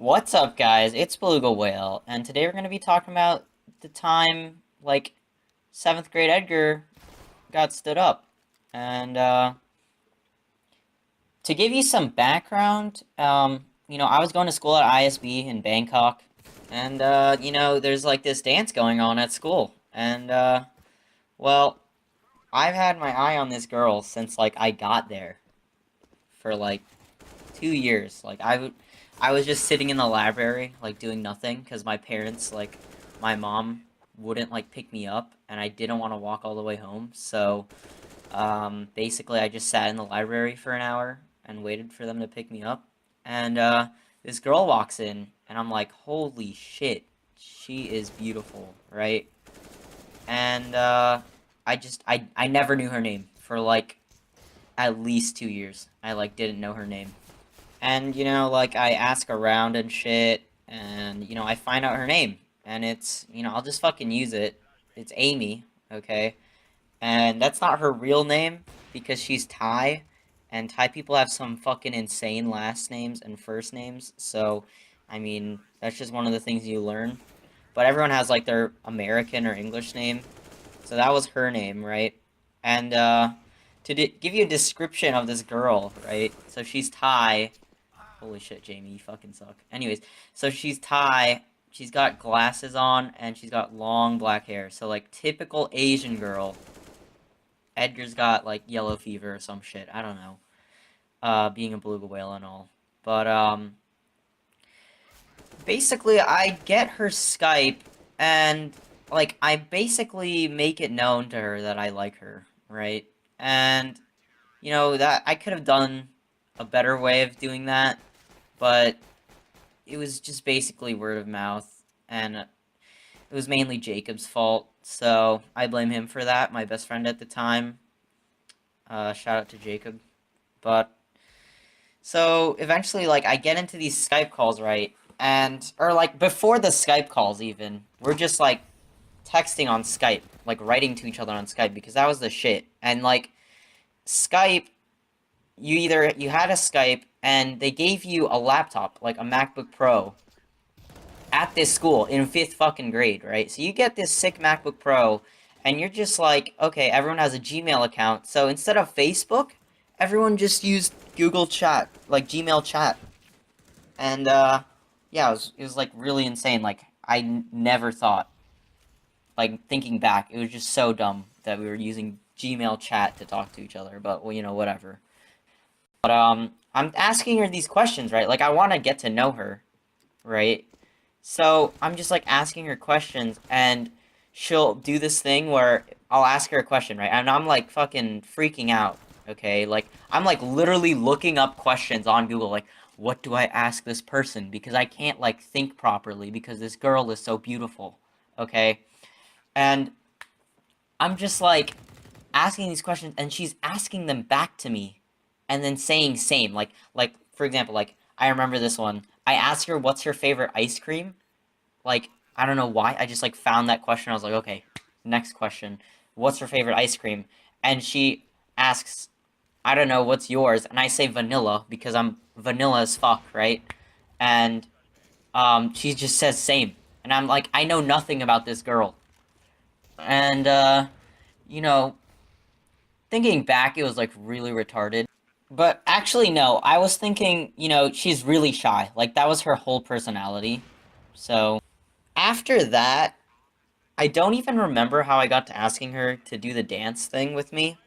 What's up, guys? It's Beluga Whale, and today we're going to be talking about the time, seventh grade Edgar got stood up. And, to give you some background, I was going to school at ISB in Bangkok, and, there's like this dance going on at school. And, well, I've had my eye on this girl since, I got there for, 2 years. I was just sitting in the library, doing nothing, because my parents, my mom wouldn't, pick me up, and I didn't want to walk all the way home, so, basically I just sat in the library for an hour and waited for them to pick me up, and, this girl walks in, and I'm like, holy shit, she is beautiful, right? And, I never knew her name for, at least 2 years. I, didn't know her name. And, I ask around and shit, and, I find out her name. And it's, I'll just fucking use it. It's Amy, okay? And that's not her real name, because she's Thai, and Thai people have some fucking insane last names and first names, so, I mean, that's just one of the things you learn. But everyone has, their American or English name, so that was her name, right? And, give you a description of this girl, right? So she's Thai. Holy shit, Jamie, you fucking suck. Anyways, so she's Thai, she's got glasses on, and she's got long black hair. So, typical Asian girl. Edgar's got, yellow fever or some shit. I don't know. Being a beluga whale and all. But, basically, I get her Skype, and, I basically make it known to her that I like her, right? And, that I could have done a better way of doing that, but it was just basically word of mouth, and it was mainly Jacob's fault, so I blame him for that, my best friend at the time. Shout out to Jacob. But, so, eventually, I get into these Skype calls, right, or, before the Skype calls, even, we're just, texting on Skype, writing to each other on Skype, because that was the shit, and, Skype, you had a Skype, and they gave you a laptop, like a MacBook Pro, at this school in 5th fucking grade, right? So you get this sick MacBook Pro, and you're just like, okay, everyone has a Gmail account, so instead of Facebook, everyone just used Google Chat, Gmail Chat. And, yeah, it was really insane. I never thought, thinking back, it was just so dumb that we were using Gmail Chat to talk to each other, but, well, whatever. But, I'm asking her these questions, right? I want to get to know her, right? So, I'm just, asking her questions, and she'll do this thing where I'll ask her a question, right? And I'm, fucking freaking out, okay? I'm, literally looking up questions on Google, what do I ask this person? Because I can't, think properly, because this girl is so beautiful, okay? And I'm just, asking these questions, and she's asking them back to me, and then saying same. For example, I remember this one. I asked her what's her favorite ice cream. I don't know why. I just, found that question. I was like, okay, next question. What's her favorite ice cream? And she asks, I don't know, what's yours? And I say vanilla, because I'm vanilla as fuck, right? And, she just says same. And I'm like, I know nothing about this girl. And, you know, thinking back, it was, really retarded. But actually, no, I was thinking, she's really shy. That was her whole personality. So, after that, I don't even remember how I got to asking her to do the dance thing with me.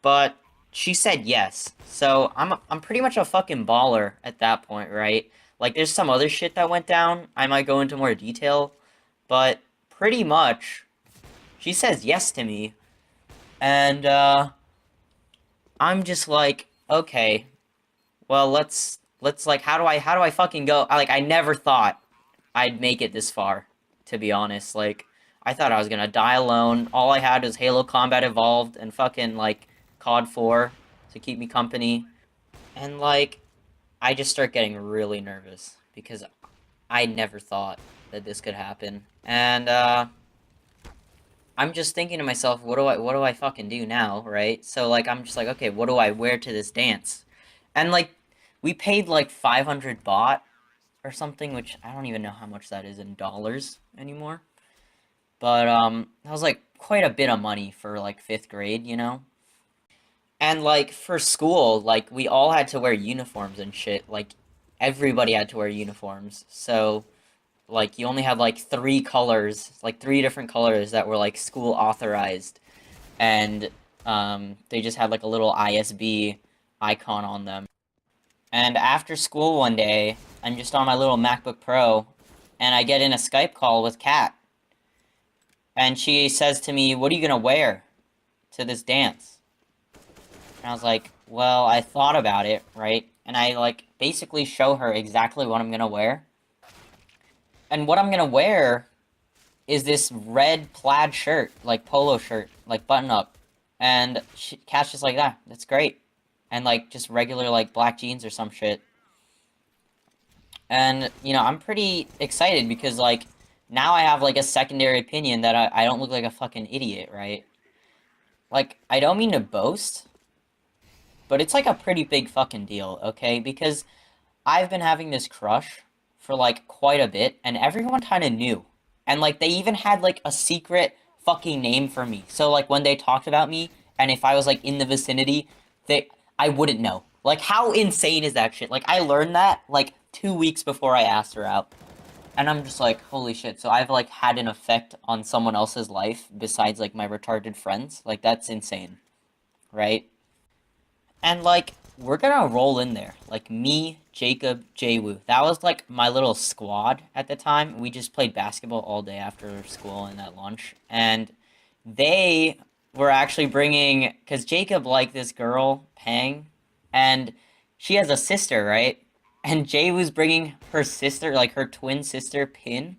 But she said yes. So, I'm pretty much a fucking baller at that point, right? There's some other shit that went down. I might go into more detail. But, pretty much, she says yes to me. And, I'm just like, okay, well, let's how do I fucking go? I never thought I'd make it this far, to be honest. I thought I was gonna die alone. All I had was Halo Combat Evolved and fucking, COD 4 to keep me company. And, I just start getting really nervous, because I never thought that this could happen. And, I'm just thinking to myself, what do I fucking do now, right? So, I'm just like, okay, what do I wear to this dance? And, we paid, 500 baht, or something, which I don't even know how much that is in dollars anymore. But that was like quite a bit of money for like 5th grade, you know? And like for school, like we all had to wear uniforms and shit. Like everybody had to wear uniforms. So like you only had like 3 colors, like 3 different colors that were like school authorized, and they just had like a little ISB icon on them. And after school one day, I'm just on my little MacBook Pro, and I get in a Skype call with Kat, and she says to me, "What are you gonna wear to this dance?" And I was like, "Well, I thought about it, right?" And I like basically show her exactly what I'm gonna wear. And what I'm gonna wear is this red plaid shirt, like polo shirt, like button up. And Kat's just like, that's great. And like just regular like black jeans or some shit. And, you know, I'm pretty excited because like now I have like a secondary opinion that I don't look like a fucking idiot, right? Like, I don't mean to boast, but it's like a pretty big fucking deal, okay? Because I've been having this crush for like quite a bit, and everyone kind of knew. And like they even had like a secret fucking name for me. So like when they talked about me, and if I was like in the vicinity, they I wouldn't know. Like how insane is that shit? Like I learned that like 2 weeks before I asked her out. And I'm just like, holy shit. So I've like had an effect on someone else's life besides like my retarded friends. Like that's insane, right? And like we're gonna roll in there. Like me, Jacob, Jwoo. That was like my little squad at the time. We just played basketball all day after school and at lunch. And they were actually bringing, because Jacob liked this girl, Pang, and she has a sister, right? And Jay was bringing her sister, like her twin sister, Pin.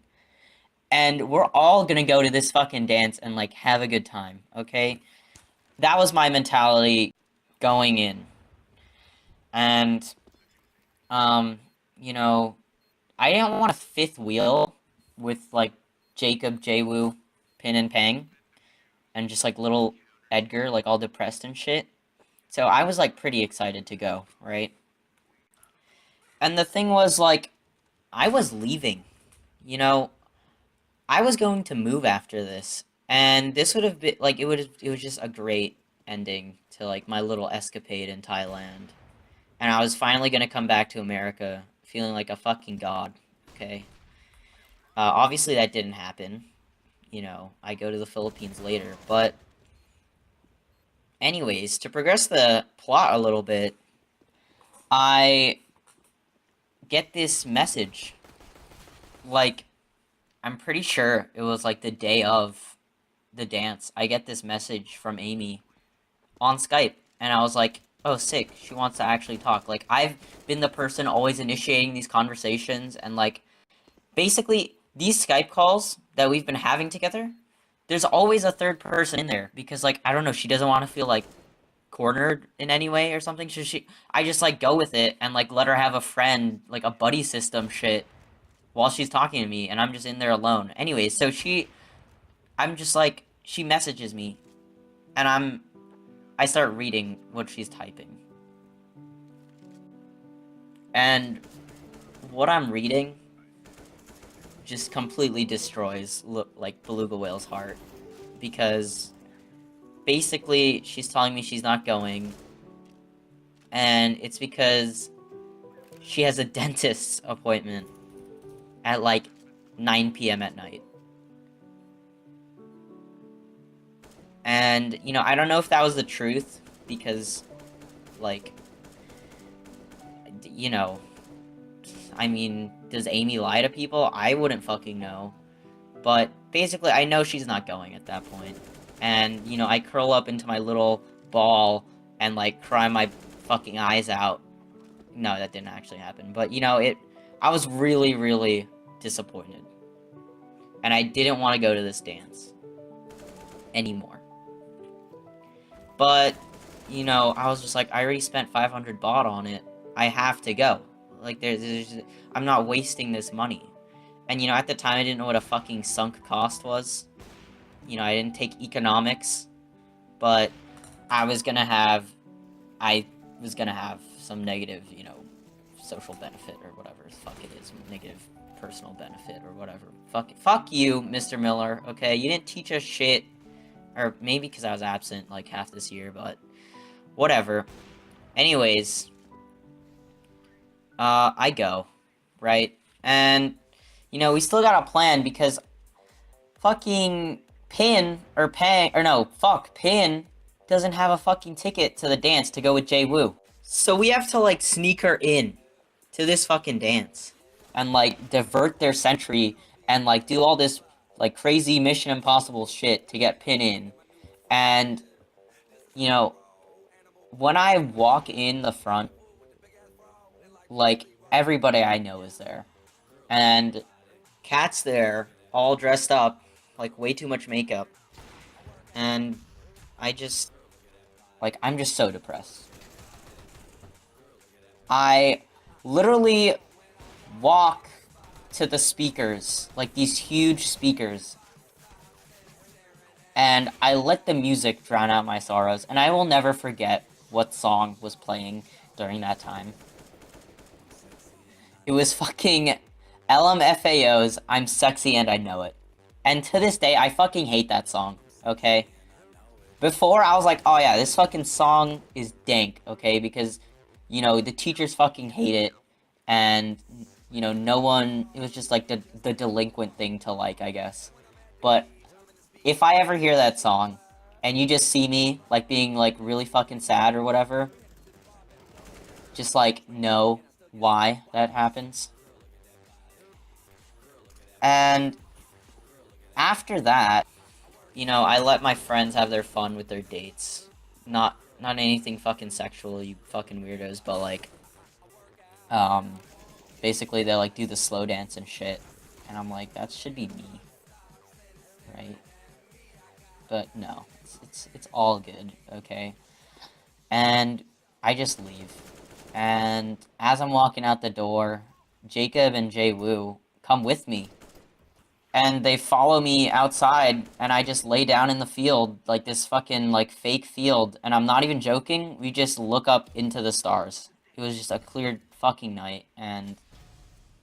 And we're all gonna go to this fucking dance and like have a good time, okay? That was my mentality going in. And um, you know, I didn't want a fifth wheel with like Jacob, Jwoo, Pin, and Pang, and just like little Edgar, like all depressed and shit. So I was like pretty excited to go, right? And the thing was like, I was leaving, you know, I was going to move after this, and this would have been like it was just a great ending to like my little escapade in Thailand. And I was finally gonna come back to America feeling like a fucking god, okay? Obviously that didn't happen. You know, I go to the Philippines later, but anyways, to progress the plot a little bit, I get this message. Like, I'm pretty sure it was like the day of the dance. I get this message from Amy on Skype, and I was like, oh, sick, she wants to actually talk. Like, I've been the person always initiating these conversations, and like, basically, these Skype calls that we've been having together, there's always a third person in there because, like, I don't know, she doesn't want to feel like cornered in any way or something. So I just like go with it and like let her have a friend, like a buddy system shit while she's talking to me, and I'm just in there alone. Anyways, so I'm just like, she messages me, and I start reading what she's typing, and what I'm reading just completely destroys like Beluga Whale's heart because basically she's telling me she's not going, and it's because she has a dentist's appointment at like 9 p.m. at night. And, you know, I don't know if that was the truth because, like, you know, I mean, does Amy lie to people? I wouldn't fucking know. But basically, I know she's not going at that point. And, you know, I curl up into my little ball and, like, cry my fucking eyes out. No, that didn't actually happen. But, you know, I was really, really disappointed. And I didn't want to go to this dance anymore. But, you know, I was just like, I already spent 500 baht on it. I have to go. Like, I'm not wasting this money. And, you know, at the time, I didn't know what a fucking sunk cost was. You know, I didn't take economics. But I was gonna have some negative, you know, social benefit or whatever the fuck it is, negative personal benefit or whatever. Fuck you, Mr. Miller. Okay, you didn't teach us shit, or maybe because I was absent like half this year, but whatever. Anyways, I go, right, and you know we still got a plan because fucking Pin doesn't have a fucking ticket to the dance to go with Jay Woo. So we have to, like, sneak her in to this fucking dance. And, like, divert their sentry and, like, do all this, like, crazy Mission Impossible shit to get Pin in. And, you know, when I walk in the front, like, everybody I know is there. And Kat's there, all dressed up, like, way too much makeup. And I just, like, I'm just so depressed. I literally walk to the speakers, like these huge speakers, and I let the music drown out my sorrows, and I will never forget what song was playing during that time. It was fucking LMFAO's I'm Sexy and I Know It. And to this day, I fucking hate that song, okay? Before, I was like, oh yeah, this fucking song is dank, okay? Because, you know, the teachers fucking hate it, and, you know, no one, it was just like the delinquent thing to like, I guess. But if I ever hear that song, and you just see me, like, being, like, really fucking sad or whatever, just, like, know why that happens. And after that, you know, I let my friends have their fun with their dates. Not anything fucking sexual, you fucking weirdos, but, like, basically they, like, do the slow dance and shit. And I'm like, that should be me. Right? But no, it's all good, okay? And I just leave. And as I'm walking out the door, Jacob and Jay Woo come with me. And they follow me outside, and I just lay down in the field, like this fucking, like, fake field. And I'm not even joking, we just look up into the stars. It was just a clear fucking night, and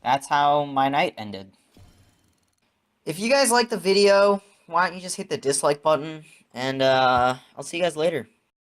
that's how my night ended. If you guys like the video, why don't you just hit the dislike button, and, I'll see you guys later.